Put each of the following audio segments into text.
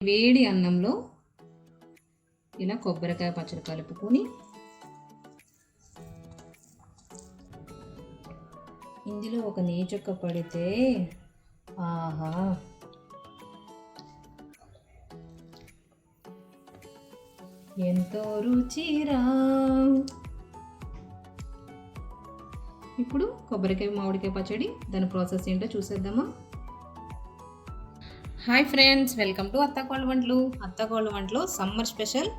వేడి అన్నంలో ఇలా కొబ్బరికాయ పచ్చడి కలుపుకొని ఇందులో ఒక నీచుక్క పడితే ఆహా, ఎంతో రుచిరా. ఇప్పుడు కొబ్బరికాయ మామిడికాయ పచ్చడి దాని ప్రాసెస్ ఏంటో చూసేద్దామా. హాయ్ ఫ్రెండ్స్, వెల్కమ్ టు అత్తకోళ్ళ వంటలు. అత్తకోళ్ళ వంటలు సమ్మర్ స్పెషల్.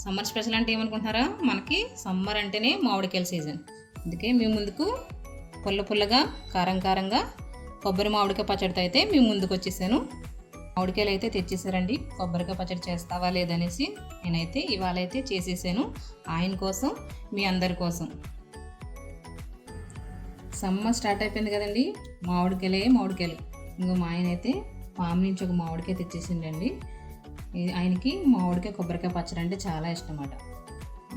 సమ్మర్ స్పెషల్ అంటే ఏమనుకుంటున్నారా? మనకి సమ్మర్ అంటేనే మామిడికాయల సీజన్. అందుకే మేము ముందుకు పుల్ల పుల్లగా కారం కారంగా కొబ్బరి మామిడికాయ పచ్చడితో అయితే మేము ముందుకు వచ్చేసాను. మామిడికాయలు అయితే తెచ్చేసారండి. కొబ్బరికాయ పచ్చడి చేస్తావా లేదనేసి నేనైతే ఇవాళ అయితే చేసేసాను. ఆయన కోసం, మీ అందరి కోసం. సమ్మర్ స్టార్ట్ అయిపోయింది కదండి. మామిడికాయలు. ఇంకో మా ఆయన అయితే ఫామ్ నుంచి ఒక మామిడికాయ తెచ్చేసిండండి. ఆయనకి మామిడికాయ కొబ్బరికాయ పచ్చడి అంటే చాలా ఇష్టం అన్నమాట.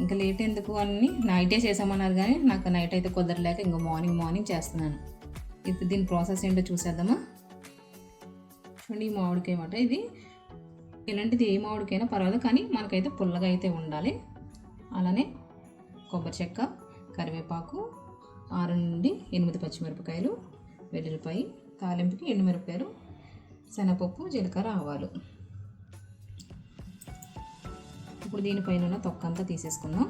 ఇంకా లేట్ ఎందుకు అని నైటే చేసామన్నారు, కానీ నాకు నైట్ అయితే కుదరలేక ఇంకా మార్నింగ్ చేస్తున్నాను. ఇప్పుడు దీని ప్రాసెస్ ఏంటో చూసేద్దామా. చూడండి, ఈ మామిడికాయ అన్నమాట. ఇది ఇలాంటిది ఏ మామిడికైనా పర్వాలేదు, కానీ మనకైతే పుల్లగా అయితే ఉండాలి. అలానే కొబ్బరి చెక్క, కరివేపాకు, 6 నుండి 8 పచ్చిమిరపకాయలు, వెల్లుల్లిపాయ, తాలింపుకి ఎండుమిరపకాయలు, శనగపప్పు, జీలకర్ర, ఆవాలు. ఇప్పుడు దీనిపైన ఉన్న తొక్క అంతా తీసేసుకుందాం.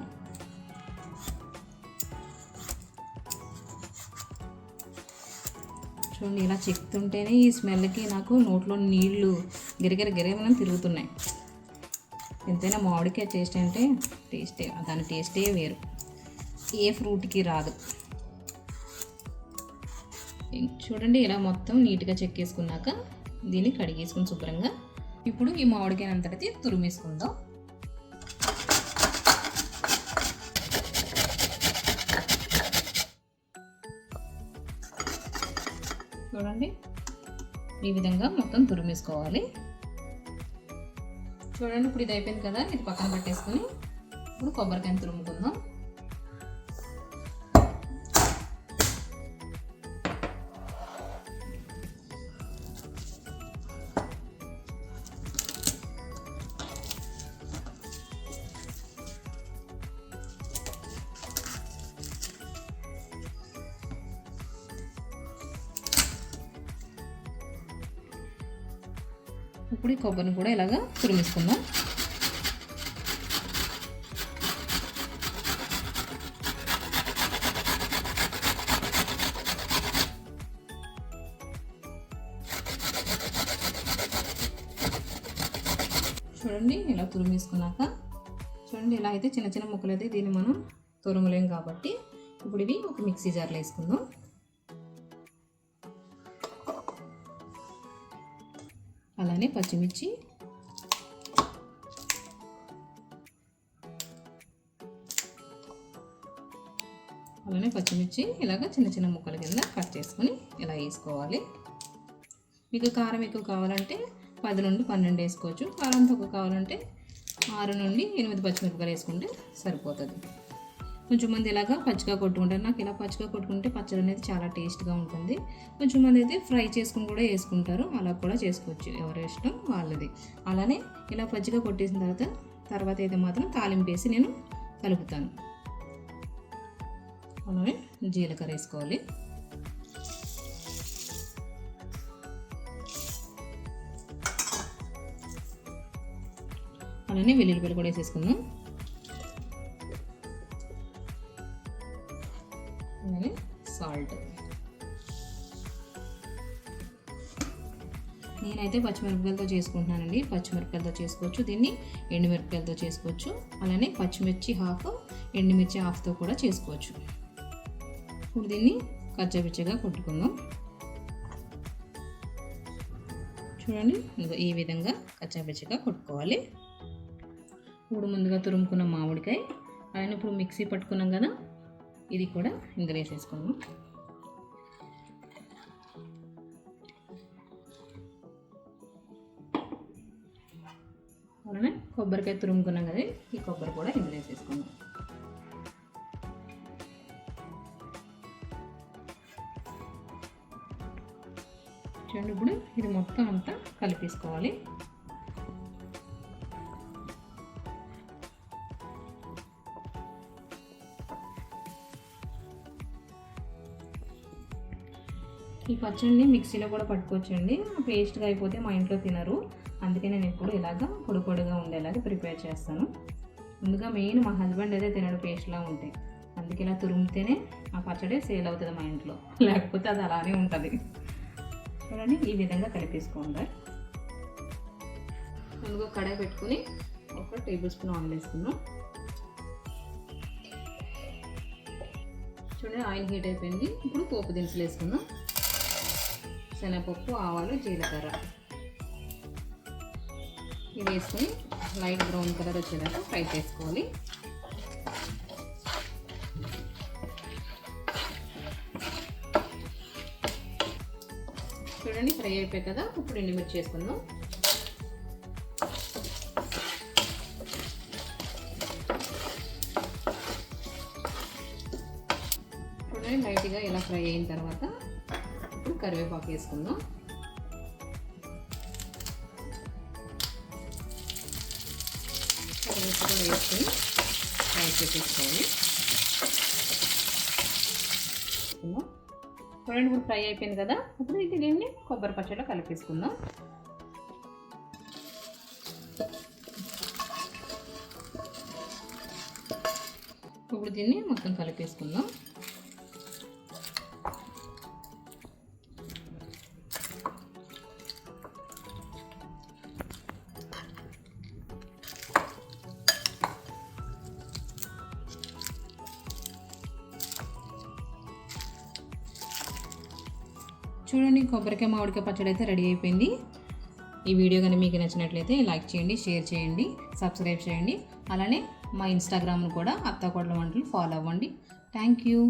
చూడండి, ఇలా చెక్తుంటేనే ఈ స్మెల్కి నాకు నోట్లో నీళ్లు గిరగిరమని తిరుగుతున్నాయి. ఎంతైనా మామిడికాయ టేస్ట్ అంటే దాని టేస్టే వేరు, ఏ ఫ్రూట్కి రాదు. చూడండి, ఇలా మొత్తం నీట్గా చెక్కేసుకున్నాక దీన్ని కడిగేసుకుని శుభ్రంగా ఇప్పుడు ఈ మామిడికాయ అంతటి తురిమేసుకుందాం. చూడండి, ఈ విధంగా మొత్తం తురిమేసుకోవాలి. చూడండి, ఇప్పుడు ఇది అయిపోయింది కదా, ఇది పక్కన పెట్టేసుకుని ఇప్పుడు కొబ్బరికాయని తురుముకుందాం. ఇప్పుడు ఈ కొబ్బరిని కూడా ఇలాగా తురిమేసుకుందాం. చూడండి, ఇలా తురిమేసుకున్నాక చూడండి, ఇలా అయితే చిన్న చిన్న ముక్కలు అయితే దీన్ని మనం తురమలేం కాబట్టి ఇప్పుడు ఇవి ఒక మిక్సీ జార్లో వేసుకుందాం. అలానే పచ్చిమిర్చి, ఇలాగ చిన్న చిన్న ముక్కల కింద కట్ చేసుకొని ఇలా వేసుకోవాలి. మీకు కారం ఎక్కువ కావాలంటే 10 నుండి 12 వేసుకోవచ్చు. కారం తక్కువ కావాలంటే 6 నుండి 8 పచ్చిమిరపకాయలు వేసుకుంటే సరిపోతుంది. కొంచెం మంది ఇలాగా పచ్చిగా కొట్టుకుంటారు. నాకు ఇలా పచ్చిగా కొట్టుకుంటే పచ్చడి అనేది చాలా టేస్ట్గా ఉంటుంది. కొంచెం మంది అయితే ఫ్రై చేసుకుని కూడా వేసుకుంటారు. అలా కూడా చేసుకోవచ్చు, ఎవరి ఇష్టం వాళ్ళది. అలానే ఇలా పచ్చిగా కొట్టేసిన తర్వాత అయితే మాత్రం తాలింపు వేసి నేను కలుపుతాను. అలానే జీలకర్ర వేసుకోవాలి. అలానే వెల్లుల్లిపాయలు కూడా వేసేసుకుందాం. అలానే సాల్ట్. నేనైతే పచ్చిమిరపకాయలతో చేసుకుంటున్నానండి. పచ్చిమిరపకాయలతో చేసుకోవచ్చు, దీన్ని ఎండుమిరపకాయలతో చేసుకోవచ్చు. అలానే పచ్చిమిర్చి హాఫ్, ఎండుమిర్చి హాఫ్తో కూడా చేసుకోవచ్చు. ఇప్పుడు దీన్ని కచ్చాపిచ్చగా కొట్టుకుందాం. చూడండి, ఈ విధంగా కచ్చాపిచ్చగా కొట్టుకోవాలి. ఇప్పుడు ముందుగా తురుముకున్న మామిడికాయ, అలానే ఇప్పుడు మిక్సీ పట్టుకున్నాం కదా, ఇది కూడా ఇందులో వేసేసుకుందాం. అలానే కొబ్బరికాయ తురుముకున్నాం కదా, ఈ కొబ్బరి కూడా ఇందులో వేసేసుకుందాం. చూడండి, ఇప్పుడు ఇది మొత్తం అంతా కలిపేసుకోవాలి. ఈ పచ్చడిని మిక్సీలో కూడా పట్టుకోవచ్చండి. పేస్ట్గా అయిపోతే మా ఇంట్లో తినరు, అందుకే నేను ఎప్పుడు ఇలాగ పొడి పొడిగా ఉండేలాగా ప్రిపేర్ చేస్తాను. ముందుగా మెయిన్ మా హస్బెండ్ అయితే తినడు పేస్ట్లా ఉంటే, అందుకే ఇలా తురిమితేనే ఆ పచ్చడి సేల్ అవుతుంది మా ఇంట్లో, లేకపోతే అది అలానే ఉంటుంది. చూడండి, ఈ విధంగా కలిపేసుకోండి. ముందుగా కడాయి పెట్టుకుని 1 టేబుల్ స్పూన్ ఆయిల్ వేసుకున్నాం. చూడండి, ఆయిల్ హీట్ అయిపోయింది. ఇప్పుడు పోపు దినుసులు వేసుకుందాం. శనగపప్పు, ఆవాలు, జీలకర్ర ఇవి వేసుకుని లైట్ బ్రౌన్ కలర్ వచ్చేదాకా ఫ్రై చేసుకోవాలి. చూడండి, ఫ్రై అయిపోయాయి కదా. ఇప్పుడు ఎండుమిర్చి వేసుకుందాం. చూడండి, లైట్గా ఇలా ఫ్రై అయిన తర్వాత ఇప్పుడు కరివేపాకు వేసుకుందాం. కరివేపాకు వేసుకుని ఫ్రై చేసేసుకోవాలి. చూడండి, ఇప్పుడు ఫ్రై అయిపోయింది కదా. ఇప్పుడు దీన్ని కొబ్బరి పచ్చడిలో కలిపేసుకుందాం. ఇప్పుడు దీన్ని మొత్తం కలిపేసుకుందాం. చూడండి, కొబ్బరికాయ మామిడికాయ పచ్చడి అయితే రెడీ అయిపోయింది. ఈ వీడియో కానీ మీకు నచ్చినట్లయితే లైక్ చేయండి, షేర్ చేయండి, సబ్స్క్రైబ్ చేయండి. అలానే మా ఇన్స్టాగ్రామ్ను కూడా అత్తాకోడల వంటలు ఫాలో అవ్వండి. Thank you.